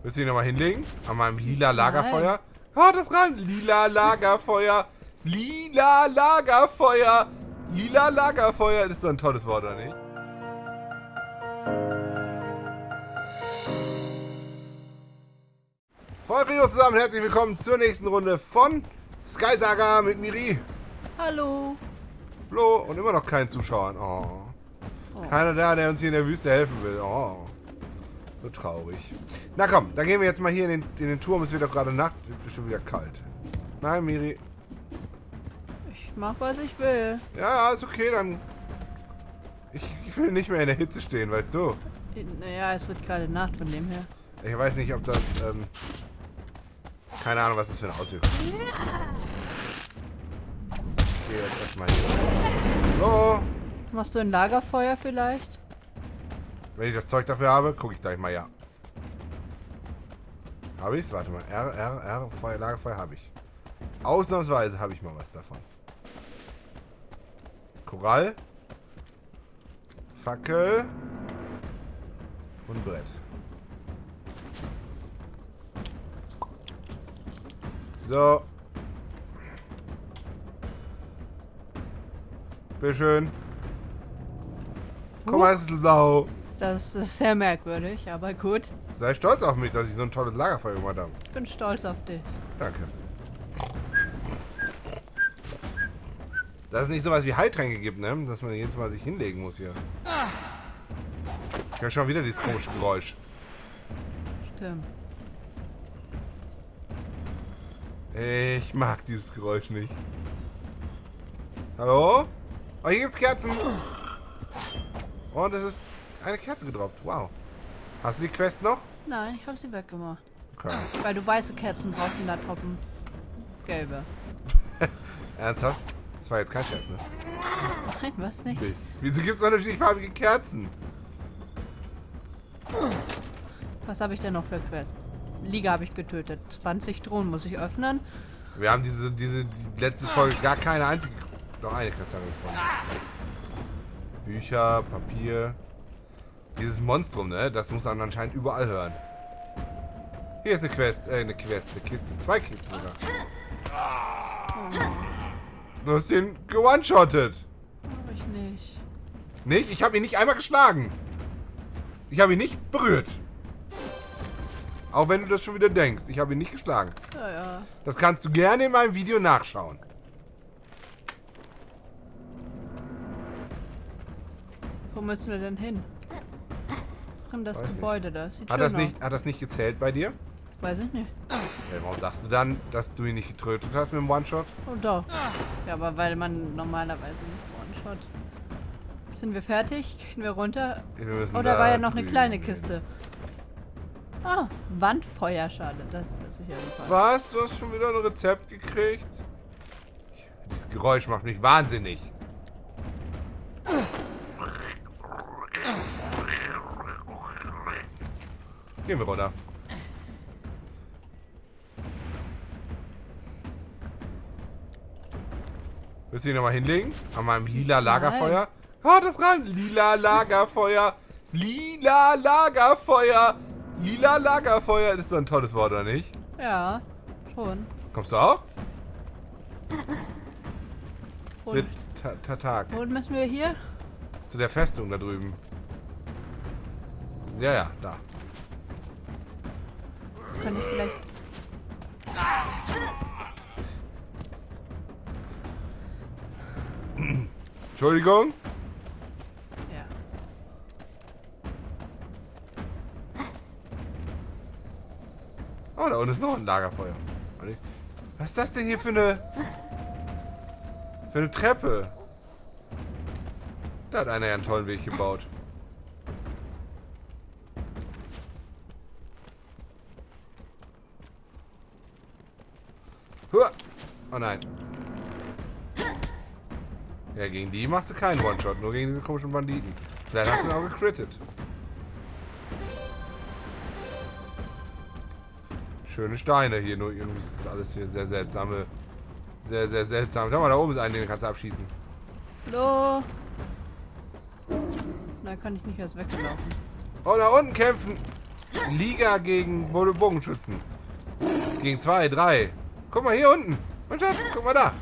Willst du dich nochmal hinlegen? An meinem lila Lagerfeuer? Oh, das ran! Lila Lagerfeuer! Lila Lagerfeuer! Lila Lagerfeuer! Das ist doch ein tolles Wort, oder nicht? Rio zusammen, herzlich willkommen zur nächsten Runde von Sky Saga mit Miri. Hallo. Flo und immer noch keinen Zuschauern. Oh. Keiner da, der uns hier in der Wüste helfen will. Oh. So traurig. Na komm, dann gehen wir jetzt mal hier in den Turm. Es wird doch gerade Nacht, wird bestimmt wieder kalt. Nein, Miri. Ich mach, was ich will. Ja, ist okay, dann... Ich will nicht mehr in der Hitze stehen, weißt du? Naja, es wird gerade Nacht von dem her. Ich weiß nicht, ob das... keine Ahnung, was das für eine Auswirkung ist. Ich gehe jetzt erstmal hier. So. Machst du ein Lagerfeuer vielleicht? Wenn ich das Zeug dafür habe, gucke ich gleich mal, ja. Habe ich's? Warte mal. R, Feuer, Lagerfeuer habe ich. Ausnahmsweise habe ich mal was davon. Korall. Fackel. Und Brett. So. Bitteschön. Guck mal, es ist lau. Das ist sehr merkwürdig, aber gut. Sei stolz auf mich, dass ich so ein tolles Lagerfeuer gemacht habe. Ich bin stolz auf dich. Danke. Dass es nicht sowas wie Heiltränke gibt, ne? Dass man jedes Mal sich hinlegen muss hier. Ich höre schon wieder dieses komische Geräusch. Stimmt. Ich mag dieses Geräusch nicht. Hallo? Oh, hier gibt's Kerzen. Und es ist eine Kerze gedroppt. Wow. Hast du die Quest noch? Nein, ich habe sie weggemacht. Okay. Weil du weiße Kerzen brauchst und da trocken gelbe. Ernsthaft? Das war jetzt kein Scherz, ne? Nein, was nicht? Mist. Wieso gibt's unterschiedlich farbige Kerzen? Was habe ich denn noch für Quests? Liga habe ich getötet. 20 Drohnen muss ich öffnen. Wir haben die letzte Folge gar keine einzige... Doch eine Quest haben wir gefunden. Bücher, Papier. Dieses Monstrum, ne? Das muss man anscheinend überall hören. Hier ist eine Kiste. 2 Kisten sogar. Du hast den ge-one-shottet. Hab ich nicht. Nicht? Ich habe ihn nicht einmal geschlagen. Ich habe ihn nicht berührt. Auch wenn du das schon wieder denkst. Ich habe ihn nicht geschlagen. Ja, ja. Das kannst du gerne in meinem Video nachschauen. Wo müssen wir denn hin? In das Weiß Gebäude da. Sieht Hat schön das nicht gezählt bei dir? aus. Weiß ich nicht. Ja, warum sagst du dann, dass du ihn nicht getötet hast mit dem One-Shot? Oh doch. Ja, aber weil man normalerweise nicht One-Shot. Sind wir fertig? Gehen wir runter? Wir müssen Oder war ja noch eine drüben kleine hin. Kiste? Ah, Wandfeuerschale. Das ist sicher super. Was? Du hast schon wieder ein Rezept gekriegt? Dieses Geräusch macht mich wahnsinnig. Gehen wir runter. Willst du dich nochmal hinlegen? An meinem lila Lagerfeuer? Oh, das ran! Lila Lagerfeuer! Lila Lagerfeuer! Lila Lagerfeuer! Das ist doch ein tolles Wort, oder nicht? Ja, schon. Kommst du auch? Es Und wird Tag. wohin müssen wir hier? Zu der Festung da drüben. Ja, da. Kann ich vielleicht... Entschuldigung? Ja. Oh, da unten ist noch ein Lagerfeuer. Was ist das denn hier für eine Treppe? Da hat einer ja einen tollen Weg gebaut. Huah. Oh nein. Ja, gegen die machst du keinen One-Shot, nur gegen diese komischen Banditen. Vielleicht hast du ihn auch gecrittet. Schöne Steine hier, nur irgendwie ist das alles hier sehr seltsame. Sehr, sehr seltsam. Schau mal, da oben ist einer, den kannst du abschießen. Hallo? Da kann ich nicht erst weglaufen. Oh, da unten kämpfen. Liga gegen Bogenschützen. Gegen 2, 3. Guck mal hier unten. Mein Schatz, guck mal da.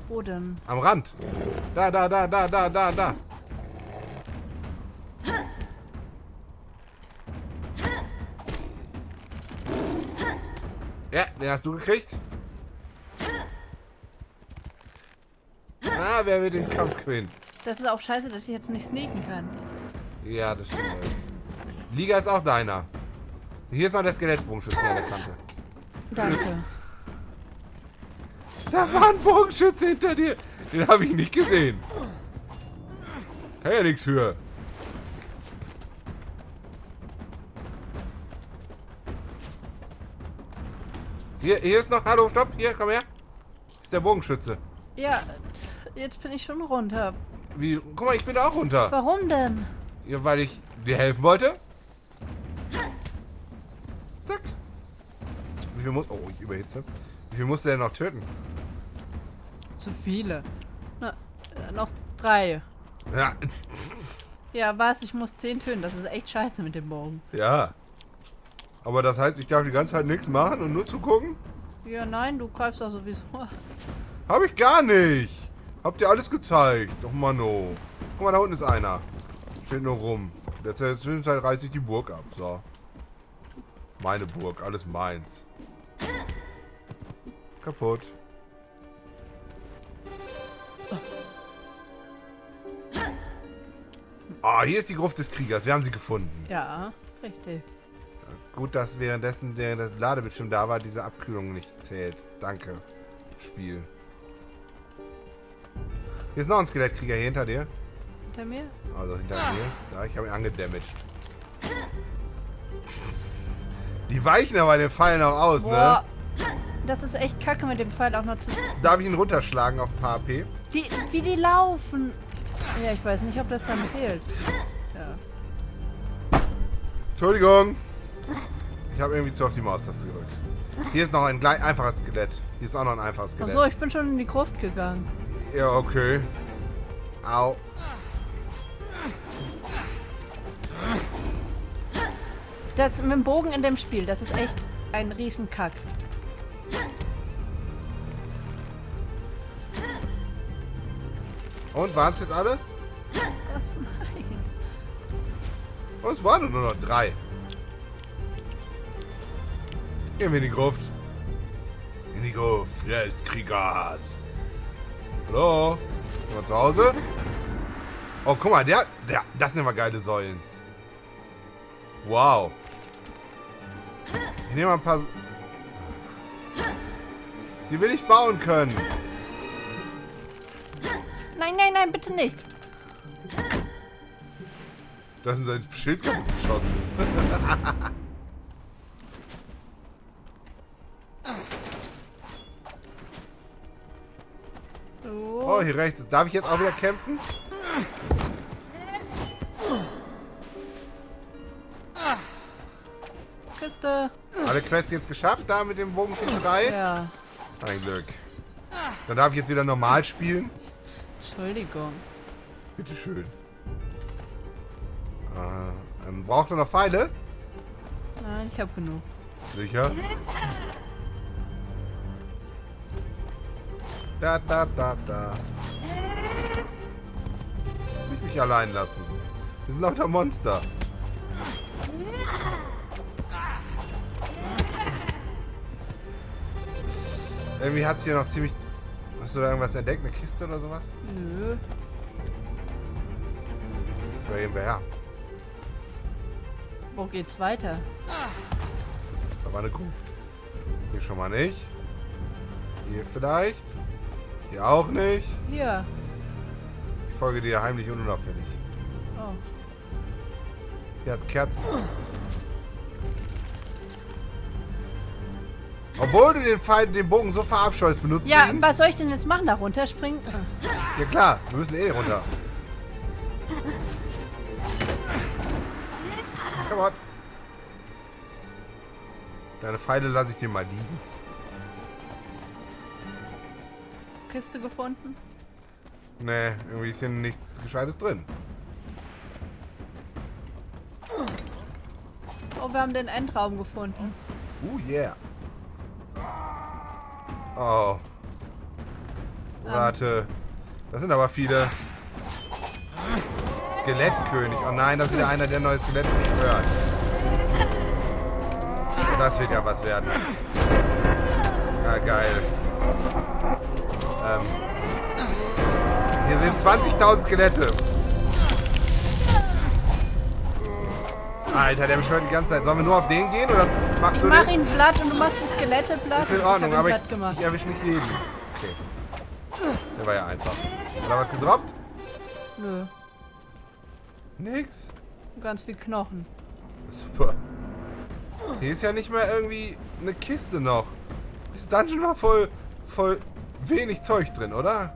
Wo denn? Am Rand. Da. Ja, den hast du gekriegt. Wer wird den Kampf gewinnen? Das ist auch scheiße, dass ich jetzt nicht sneaken kann. Ja, das stimmt. Jetzt. Liga ist auch deiner. Hier ist noch der Skelettbogenschütze an der Kante. Danke. Da war ein Bogenschütze hinter dir. Den habe ich nicht gesehen. Kann ja nichts für. Hier ist noch. Hallo, stopp. Hier, komm her. Ist der Bogenschütze. Ja, jetzt bin ich schon runter. Wie? Guck mal, ich bin da auch runter. Warum denn? Ja, weil ich dir helfen wollte. Zack. Wie viel muss... Oh, ich überhitze. Wie viel musst du denn noch töten? Zu viele. Na, noch 3. Ja. Ja, was? Ich muss 10 töten. Das ist echt scheiße mit dem Bogen. Ja. Aber das heißt, ich darf die ganze Zeit nichts machen und nur zugucken? Ja, nein, du greifst doch sowieso. Hab ich gar nicht. Habt ihr alles gezeigt? Doch, Mano. Guck mal, da unten ist einer. Steht nur rum. In der Zwischenzeit reiße ich die Burg ab. So. Meine Burg. Alles meins. Kaputt. Ah, hier ist die Gruft des Kriegers. Wir haben sie gefunden. Ja, richtig. Gut, dass währenddessen der Ladebildschirm da war, diese Abkühlung nicht zählt. Danke, Spiel. Hier ist noch ein Skelettkrieger hier hinter dir. Hinter mir? Also hinter mir. Da, ich habe ihn angedamaged. Die weichen aber den Pfeil noch aus, Boah, ne? das ist echt kacke mit dem Pfeil auch noch zu... Darf ich ihn runterschlagen auf ein paar AP? Wie die laufen. Ja, ich weiß nicht, ob das dann zählt. Ja. Entschuldigung. Ich habe irgendwie zu auf die Maustaste gedrückt. Hier ist noch ein einfaches Skelett. Hier ist auch noch ein einfaches Skelett. Achso, ich bin schon in die Gruft gegangen. Ja, okay. Au. Das mit dem Bogen in dem Spiel, das ist echt ein Riesenkack. Und, waren es jetzt alle? Was? Nein. Oh, es waren nur noch 3. Gehen wir in die Gruft. In die Gruft des Kriegers. Hallo? Jemand zu Hause? Oh, guck mal, das sind immer geile Säulen. Wow. Ich nehme mal ein paar... Die will ich bauen können. Nein, bitte nicht. Das ist sein Schild kaputt geschossen. Oh, hier rechts. Darf ich jetzt auch wieder kämpfen? Kiste. Alle Quests jetzt geschafft, da mit dem Bogenschießerei? Ja. Ein Glück. Dann darf ich jetzt wieder normal spielen. Entschuldigung. Bitteschön. Brauchst du noch Pfeile? Nein, ich habe genug. Sicher? Da. Nicht mich allein lassen. Wir sind lauter Monster. Irgendwie hat es hier noch ziemlich... Hast du da irgendwas entdeckt? Eine Kiste oder sowas? Nö. Oder gehen wir her? Wo geht's weiter? Da war eine Gruft. Hier schon mal nicht. Hier vielleicht. Hier auch nicht. Hier. Ich folge dir heimlich und unauffällig. Oh. Hier hat's Kerzen. Obwohl du den Bogen so verabscheust, benutzt Ja, du ihn? was soll ich denn jetzt machen? Da runterspringen? Ja klar, wir müssen eh runter. Come on. Deine Pfeile lasse ich dir mal liegen. Kiste gefunden? Nee, irgendwie ist hier nichts Gescheites drin. Oh, wir haben den Endraum gefunden. Yeah. Oh. Warte. Das sind aber viele. Skelettkönig. Oh nein, das ist wieder einer, der neue Skelett beschwört. Das wird ja was werden. Ja, geil. Hier sind 20.000 Skelette. Alter, der beschwört die ganze Zeit. Sollen wir nur auf den gehen oder machst du den? Ich mach ihn platt und du machst die Skelette platt. Ist in Ordnung, aber ich ich erwische nicht jeden. Okay. Der war ja einfach. Hat er was gedroppt? Nö, Nix. ganz viel Knochen. Super. Hier ist ja nicht mehr irgendwie eine Kiste noch. Das Dungeon war voll wenig Zeug drin, oder?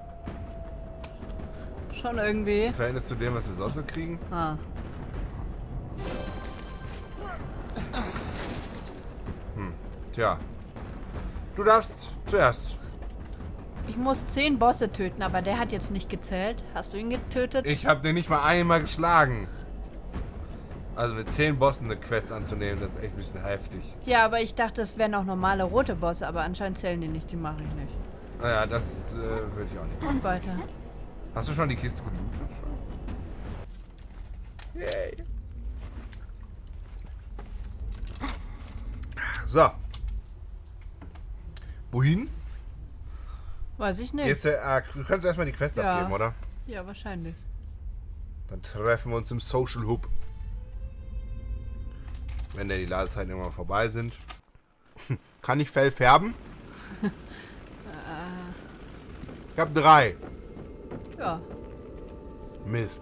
Schon irgendwie. Im Verhältnis zu dem, was wir sonst so kriegen. Ah. Tja. Du darfst zuerst. Ich muss 10 Bosse töten, aber der hat jetzt nicht gezählt. Hast du ihn getötet? Ich habe den nicht mal einmal geschlagen. Also mit 10 Bossen eine Quest anzunehmen, das ist echt ein bisschen heftig. Ja, aber ich dachte, es wären auch normale rote Bosse, aber anscheinend zählen die nicht. Die mache ich nicht. Naja, das würde ich auch nicht. Und weiter. Hast du schon die Kiste gelootet? Yay. So. Wohin? Weiß ich nicht. Jetzt, du kannst erstmal die Quest Ja. abgeben, oder? Ja, wahrscheinlich. Dann treffen wir uns im Social Hub. Wenn denn die Ladezeiten irgendwann vorbei sind. Kann ich Fell färben? Ich habe 3. Ja. Mist.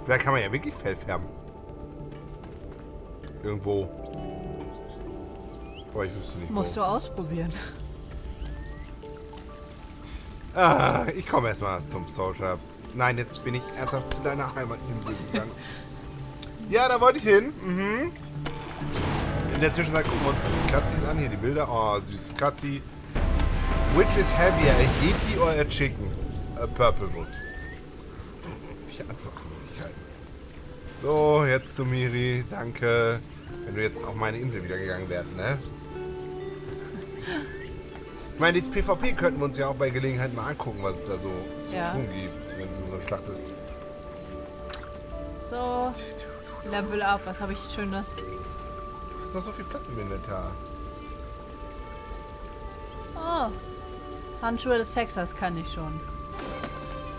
Vielleicht kann man ja wirklich Fell färben. Irgendwo. Aber ich wüsste nicht. Musst wo. du ausprobieren. Ah, ich komme erstmal zum Social. Nein, jetzt bin ich ernsthaft zu deiner Heimatinsel gegangen. Ja, da wollte ich hin. Mhm. In der Zwischenzeit gucken wir uns die Katzis an. Hier die Bilder. Oh, süßes Katzi. Which is heavier, a Yeti or a chicken? A purple wood. Die Antwortmöglichkeiten. So, jetzt zu Miri. Danke. Wenn du jetzt auf meine Insel wieder gegangen wärst, ne? Ich meine, dieses PvP könnten wir uns ja auch bei Gelegenheit mal angucken, was es da so zu tun gibt, wenn es so eine Schlacht ist. So. Level up. Was habe ich Schönes? Du hast noch so viel Platz im Inventar. Oh. Handschuhe des Hexers kann ich schon.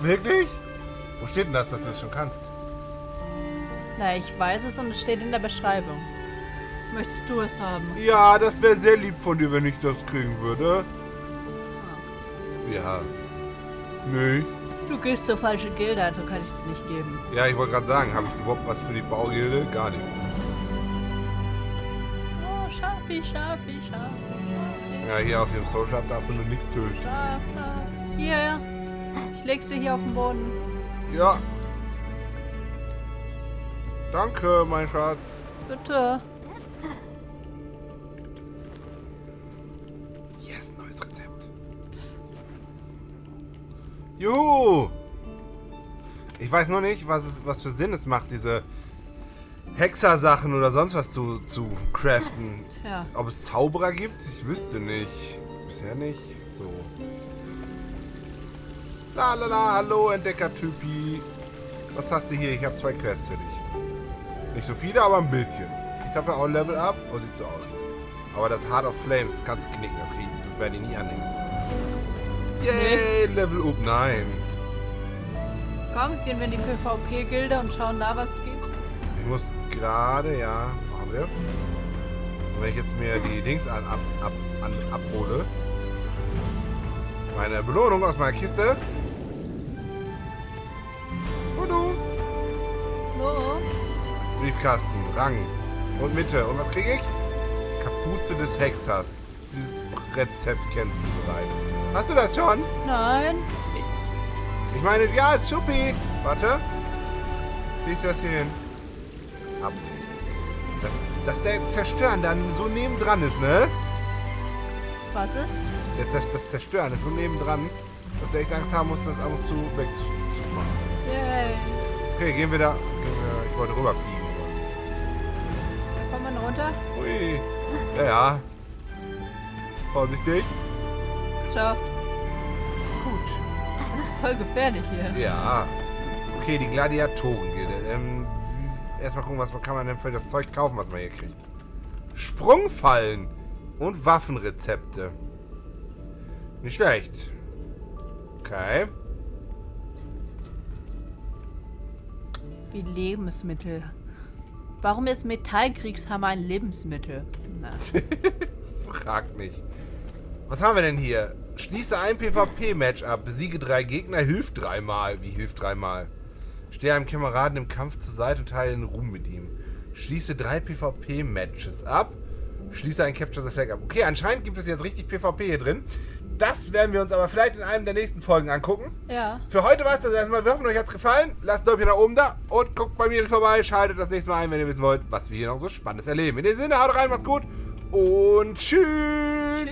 Wirklich? Wo steht denn das, dass du es schon kannst? Na, ich weiß es und es steht in der Beschreibung. Möchtest du es haben? Ja, das wäre sehr lieb von dir, wenn ich das kriegen würde. Ja. Nö. Du gehst zur falschen Gilde, also kann ich dir nicht geben. Ja, ich wollte gerade sagen, habe ich überhaupt was für die Baugilde? Gar nichts. Oh, Schafi, Schafi, Schafi, Schafi. Ja, hier auf dem Social Hub darfst du nur nichts töten. Schaf, Schaf. Hier. Ich leg's dir hier auf den Boden. Ja. Danke, mein Schatz. Bitte. Yes, neues Rezept. Juhu! Ich weiß noch nicht, was für Sinn es macht, diese Hexer-Sachen oder sonst was zu craften. Ja. Ob es Zauberer gibt? Ich wüsste nicht. Bisher nicht. So. Lalala, hallo Entdecker-Typi. Was hast du hier? Ich habe 2 Quests für dich. Nicht so viele, aber ein bisschen. Ich dafür auch Level Up. Oh, sieht so aus. Aber das Heart of Flames kannst du knicken. Das werden die nie annehmen. Yay, Level Up. Nein. Komm, gehen wir in die PvP-Gilde und schauen da, was es gibt. Ich muss gerade, ja, machen wir. Und wenn ich jetzt mir die Dings abhole. Meine Belohnung aus meiner Kiste. Und du? So. Briefkasten, Rang und Mitte. Und was kriege ich? Kapuze des Hexers. Dieses Rezept kennst du bereits. Hast du das schon? Nein. Mist. Ich meine, ja, ist Schuppi. Warte. Leg das hier hin. Ablegen. Dass der Zerstören dann so nebendran ist, ne? Was ist? Das Zerstören ist so nebendran. dass du echt Angst haben musst, das ab und zu wegzumachen. Yay. Okay, gehen wir da. Ich wollte rüberfliegen. Da kommt man runter. Ui. Ja. Vorsichtig. Geschafft. Gut. Das ist voll gefährlich hier. Ja. Okay, die Gladiatorengilde. Erstmal gucken, was kann man denn für das Zeug kaufen, was man hier kriegt. Sprungfallen und Waffenrezepte. Nicht schlecht. Okay. Wie Lebensmittel. Warum ist Metallkriegshammer ein Lebensmittel? Na. Frag nicht. Was haben wir denn hier? Schließe ein PvP-Match ab. Besiege 3 Gegner. Hilf 3-mal. Wie hilft 3-mal? Stehe einem Kameraden im Kampf zur Seite und teile den Ruhm mit ihm. Schließe 3 PvP-Matches ab. Schließe ein Capture the Flag ab. Okay, anscheinend gibt es jetzt richtig PvP hier drin. Das werden wir uns aber vielleicht in einem der nächsten Folgen angucken. Ja. Für heute war es das erstmal. Wir hoffen, euch hat es gefallen. Lasst ein Däumchen nach oben da und guckt bei mir vorbei. Schaltet das nächste Mal ein, wenn ihr wissen wollt, was wir hier noch so Spannendes erleben. In dem Sinne, haut rein, macht's gut und tschüss.